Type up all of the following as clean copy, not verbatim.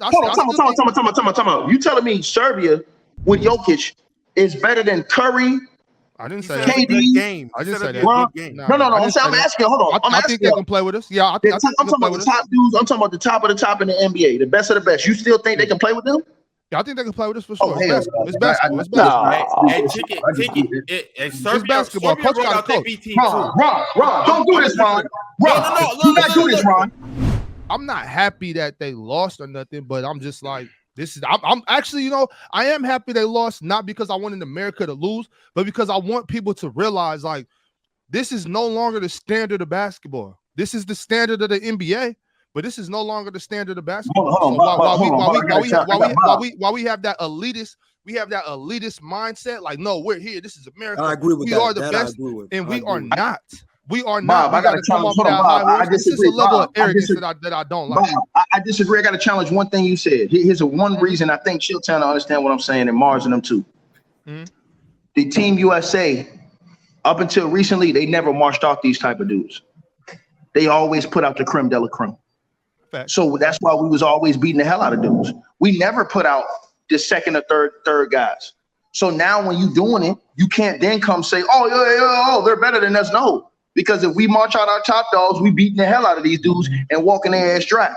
Time out. You telling me Serbia with Jokic is better than Curry? I didn't say that. Good game. I didn't say that. Good game. No. I'm asking. Hold on. I think they can play with us. Yeah, I'm talking about the top dudes. I'm talking about the top of the top in the NBA, the best of the best. You still think they can play with them? Yeah, I think they can play with us for sure. It's basketball. Hey, Ticket. It's basketball. Coach got to coach. Ron, don't do this, Ron. Ron, do not do this, Ron. I'm not happy that they lost or nothing, but I'm just like, I'm actually, I am happy they lost, not because I wanted America to lose, but because I want people to realize, like, this is no longer the standard of basketball. This is the standard of the NBA, but this is no longer the standard of basketball. While we have that elitist, mindset, like, no, we're here. This is America. I agree with we that. are the that best, and we are not. We are not. Bob, I got to challenge. This is a level of arrogance that I don't like. Bob, I disagree. I got to challenge one thing you said. Here's one reason I think Chilltown to understand what I'm saying, and Mars and them too. Mm-hmm. The Team USA, up until recently, they never marched off these type of dudes. They always put out the creme de la creme. Fact. So that's why we was always beating the hell out of dudes. We never put out the second or third guys. So now when you doing it, you can't then come say, oh, they're better than us. No. Because if we march out our top dogs, we beating the hell out of these dudes and walking their ass dry.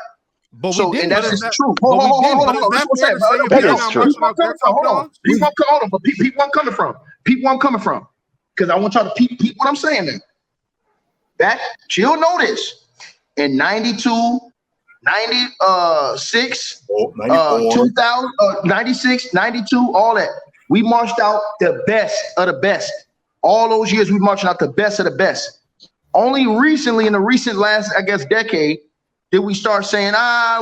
But and that's just the truth. Hold on. That is true. Hold on. But peep where I'm coming from. Peep where I'm coming from. Because I want y'all to peep what I'm saying then. That chill know this. In 92, 96, 2000, 96, 92, all that. We marched out the best of the best. All those years we marching out the best of the best. Only recently, in the recent last, I guess, decade, did we start saying,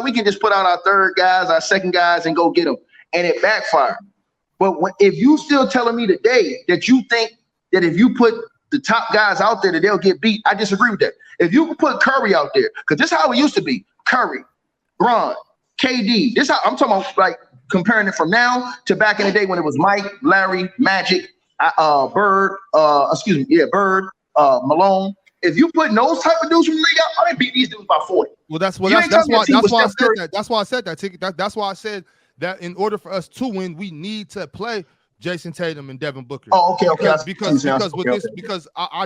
we can just put out our third guys, our second guys, and go get them. And it backfired. But if you still telling me today that you think that if you put the top guys out there that they'll get beat, I disagree with that. If you put Curry out there, because this is how it used to be. Curry, Bron, KD. This how I'm talking about, like, comparing it from now to back in the day when it was Mike, Larry, Magic, Bird, Malone. If you put those type of dudes from the league out, I beat these dudes by 40. Well, that's why I said that. That's why I said that. That's why I said that in order for us to win, we need to play Jason Tatum and Devin Booker. Oh, okay. Because I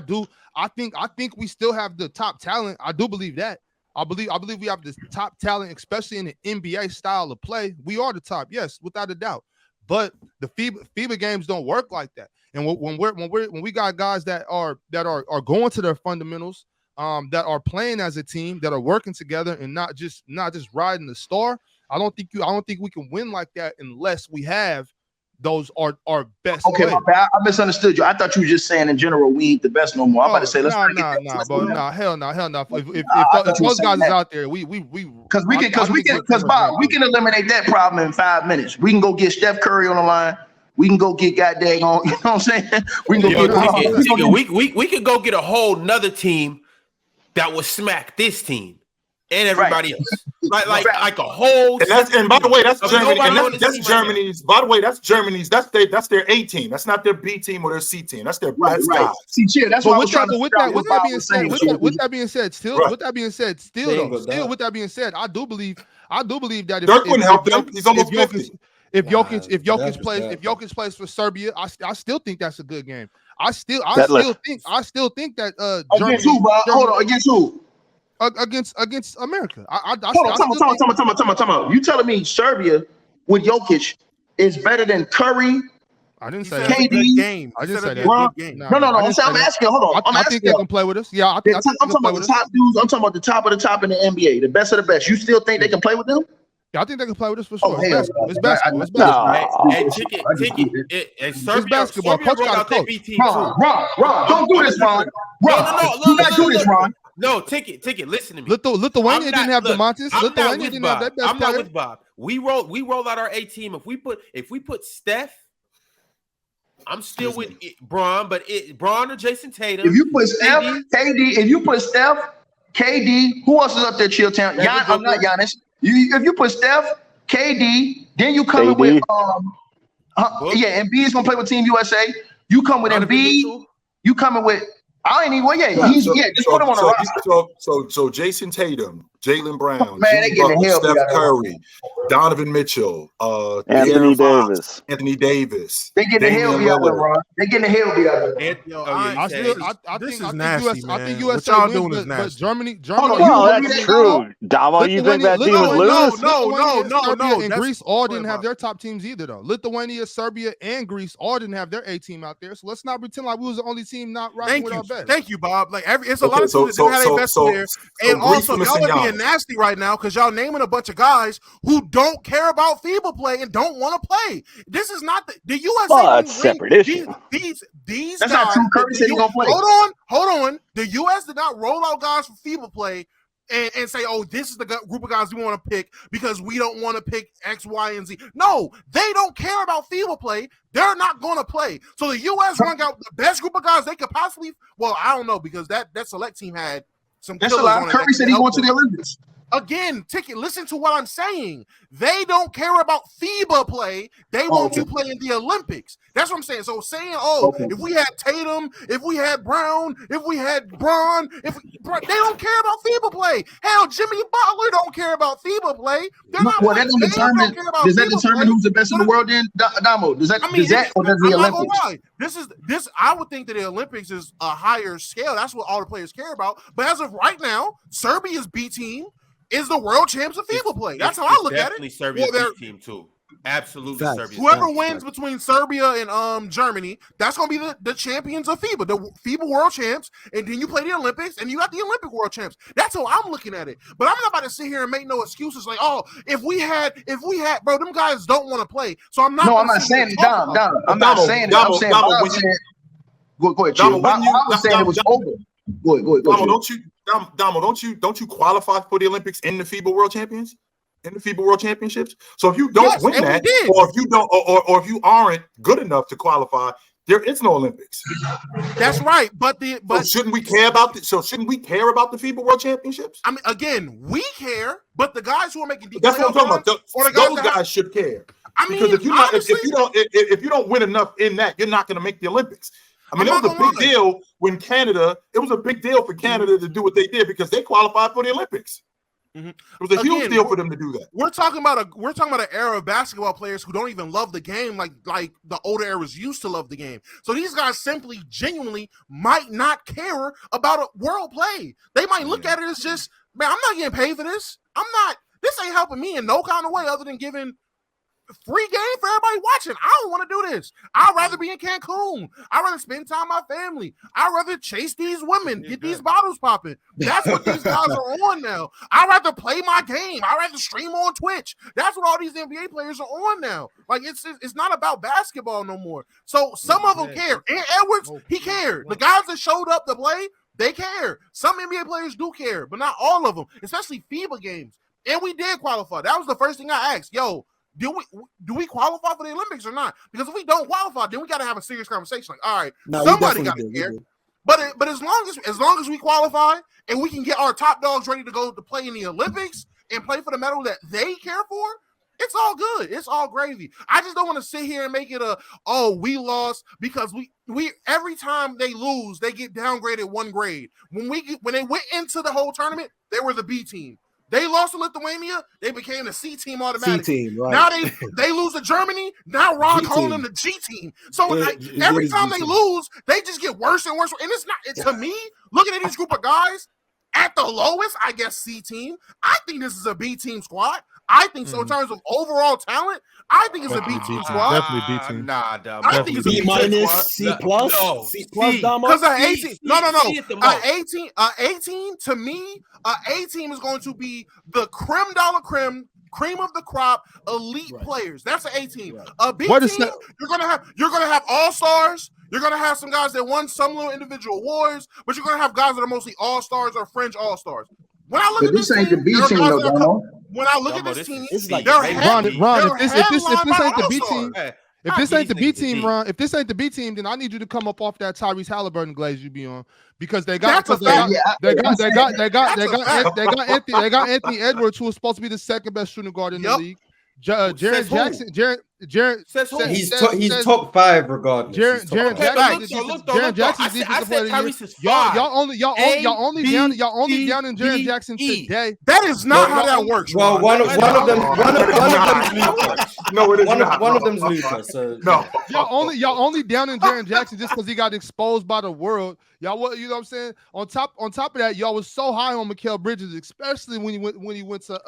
think we still have the top talent. I do believe that. I believe we have the top talent, especially in the NBA style of play. We are the top, yes, without a doubt. But the FIBA games don't work like that. And when we got guys that are going to their fundamentals, that are playing as a team, that are working together and not just riding the star, I don't think we can win like that unless we have those are our best. Okay, my bad. I misunderstood you. I thought you were just saying in general we ain't the best no more. I'm about to say hell no. If those guys is out there, because Bob, we can eliminate that problem in 5 minutes. We can go get Steph Curry on the line. We can go get goddamn on. You know what I'm saying? We can go we could go get a whole nother team that would smack this team and everybody else. Like a whole. And by the way, that's Germany. And that's Germany's. By the way, that's Germany's. That's their A team. That's not their B team or their C team. That's their best guys. See, that's what I was trying to. With that being said, I do believe that Dirk wouldn't help them. He's almost 50. If Jokic plays for Serbia, I still think that's a good game. I still think that Germany. Against who, bro? Hold on, against who? Against America. Time out. You telling me Serbia with Jokic is better than Curry? I didn't say KD. Game. I didn't say that. No. I'm asking. Hold on. I think they can play with us. Yeah, I'm talking about the top dudes. I'm talking about the top of the top in the NBA, the best of the best. You still think they can play with them? Yeah, I think they can play with us for sure. It's basketball. Hey, Ticket. It's basketball. Coach got to coach. Ron, don't do this, Ron. Do not do this, Ron. No, Ticket. Listen to me. Lithuania didn't have DeMontis. Lithuania didn't have that best player. I'm not with Bob. We roll out our A team. If we put Steph, I'm still with Bron, but Bron or Jason Tatum. If you put Steph, KD, who else is up there? Chilltown. I'm not Giannis. If you put Steph, KD, then you come with Embiid's gonna play with Team USA. You come with Embiid. You coming with I ain't even. Well, just put him on the roster. So Jason Tatum, Jaylen Brown, Man, they getting the hell Steph beat out of Curry, Donovan Mitchell, Anthony Davis. Anthony Davis. They getting the hell beat out of Ron. They getting the hell beat out of I think USA wins, but Germany. Well, that's true. Damo, you think that team would lose? No. And Greece all didn't have their top teams either, though. Lithuania, Serbia, and Greece all didn't have their A team out there. So let's not pretend like we was the only team not rocking with our best. Thank you, Bob. Like it's a lot of teams that didn't have their best player, and also y'all are being nasty right now because y'all naming a bunch of guys who don't care about FIBA play and don't want to play. This is not the USA. Well, that's a separate issue. These that's guys. Not true. Curry said he gonna play. Hold on. The US did not roll out guys for FIBA play and say, oh, this is the group of guys we want to pick because we don't want to pick X, Y, and Z. No, they don't care about FIBA play. They're not going to play. So the U.S. run out the best group of guys they could possibly. Well, I don't know because that select team had some. That's a lot. Curry said he going to the Olympics. Again, listen to what I'm saying. They don't care about FIBA play. They want to play in the Olympics. That's what I'm saying. So saying, if we had Tatum, if we had Brown, if we had Bron, they don't care about FIBA play. Hell, Jimmy Butler don't care about FIBA play. They're not. Well, does that determine who's the best in the world? Then, Damo, does that or does the Olympics? This. I would think that the Olympics is a higher scale. That's what all the players care about. But as of right now, Serbia's B team is the world champs of FIBA play. That's how I look at it. Definitely Serbia's team too. Absolutely, Serbia. Whoever wins between Serbia and Germany, that's going to be the champions of FIBA, the FIBA world champs. And then you play the Olympics, and you got the Olympic world champs. That's how I'm looking at it. But I'm not about to sit here and make no excuses like, if we had, bro, them guys don't want to play. So I'm not. No, I'm not saying it, Dom. I'm not saying it. I'm saying go ahead, Chill. I was saying it was over. Go ahead. Damo, don't you qualify for the Olympics in the FIBA World Champions? In the FIBA World Championships? So if you don't win that, or if you don't, or if you aren't good enough to qualify, there is no Olympics. That's right. But shouldn't we care about shouldn't we care about the FIBA World Championships? I mean, again, we care, but the guys who are making that's what I'm talking about. Those guys should care. I mean, because if you don't win enough in that, you're not going to make the Olympics. I mean, it was a big deal when Canada. It was a big deal for Canada to do what they did because they qualified for the Olympics. Mm-hmm. It was a huge deal for them to do that. We're talking about an era of basketball players who don't even love the game like the older eras used to love the game. So these guys simply, genuinely might not care about a world play. They might look at it as just, man, I'm not getting paid for this. This ain't helping me in no kind of way other than giving free game for everybody watching. I don't want to do this. I'd rather be in Cancun. I'd rather spend time with my family. I'd rather chase these women, get these bottles popping. That's what these guys are on now. I'd rather play my game. I'd rather stream on Twitch. That's what all these NBA players are on now. Like it's not about basketball no more. So some of them care. And Edwards, he cared. The guys that showed up to play, they care. Some NBA players do care, but not all of them, especially FIBA games. And we did qualify. That was the first thing I asked. Yo, do we qualify for the Olympics or not? Because if we don't qualify, then we got to have a serious conversation. Like, all right, somebody got to care. But as long as we qualify and we can get our top dogs ready to go to play in the Olympics and play for the medal that they care for, it's all good. It's all gravy. I just don't want to sit here and make it we lost because we every time they lose, they get downgraded one grade. When they went into the whole tournament, they were the B team. They lost to Lithuania. They became the C team automatically. C team, right. Now they lose to Germany. Now Ron calling them the G team. So every time they lose, they just get worse and worse. And it's not to me, looking at this group of guys, at the lowest, I guess C team. I think this is a B team squad. I think so in terms of overall talent. I think it's a B team squad. Definitely B team. Nah, Dom. I think it's a B minus, C plus, no. C plus. Because an 18, an 18 to me, an 18 is going to be the creme de la creme, cream of the crop, elite players. That's an 18. Right. A B team, you're gonna have all stars. You're going to have some guys that won some little individual awards, but you're going to have guys that are mostly all-stars or fringe all-stars. When I look at this team, when I look at this team, Ron, if this ain't the B team, if this ain't the B team, Ron, if this ain't the B team, then I need you to come up off that Tyrese Halliburton glaze you be on because they got Anthony Edwards, who was supposed to be the second best shooting guard in the league. Jaren Jackson. Jaren says who? He's top 5 regardless. Jaren Jackson's defensive player of the year. Y'all only down in Jaren Jackson today. That is not how that works. Well, one of them's Lucas. No, it is not. One of them's Lucas. So no. Y'all only down in Jaren Jackson just because he got exposed by the world. Y'all, you know what I'm saying? On top of that, y'all was so high on Mikal Bridges, especially when he went to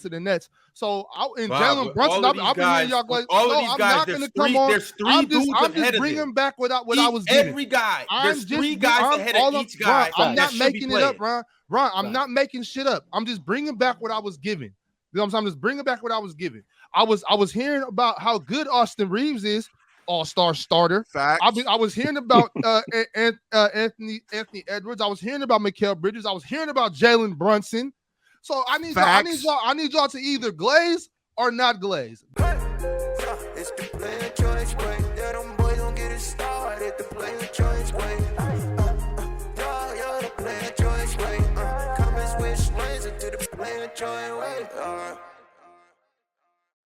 the Nets. So Jalen Brunson, I've been hearing y'all like, all of these I'm guys, not going to come on. There's three I'm dudes just ahead of bringing them. back what I was getting. Every guy. There's three guys ahead of each guy. I'm not making it up, Ron. I'm not making shit up. I'm just bringing back what I was given. You know what I'm saying? I'm just bringing back what I was given. I was hearing about how good Austin Reeves is, all-star starter. Facts. I was hearing about Anthony Edwards. I was hearing about Mikal Bridges. I was hearing about Jalen Brunson. So I need y'all to either glaze or not glaze. It's the player choice.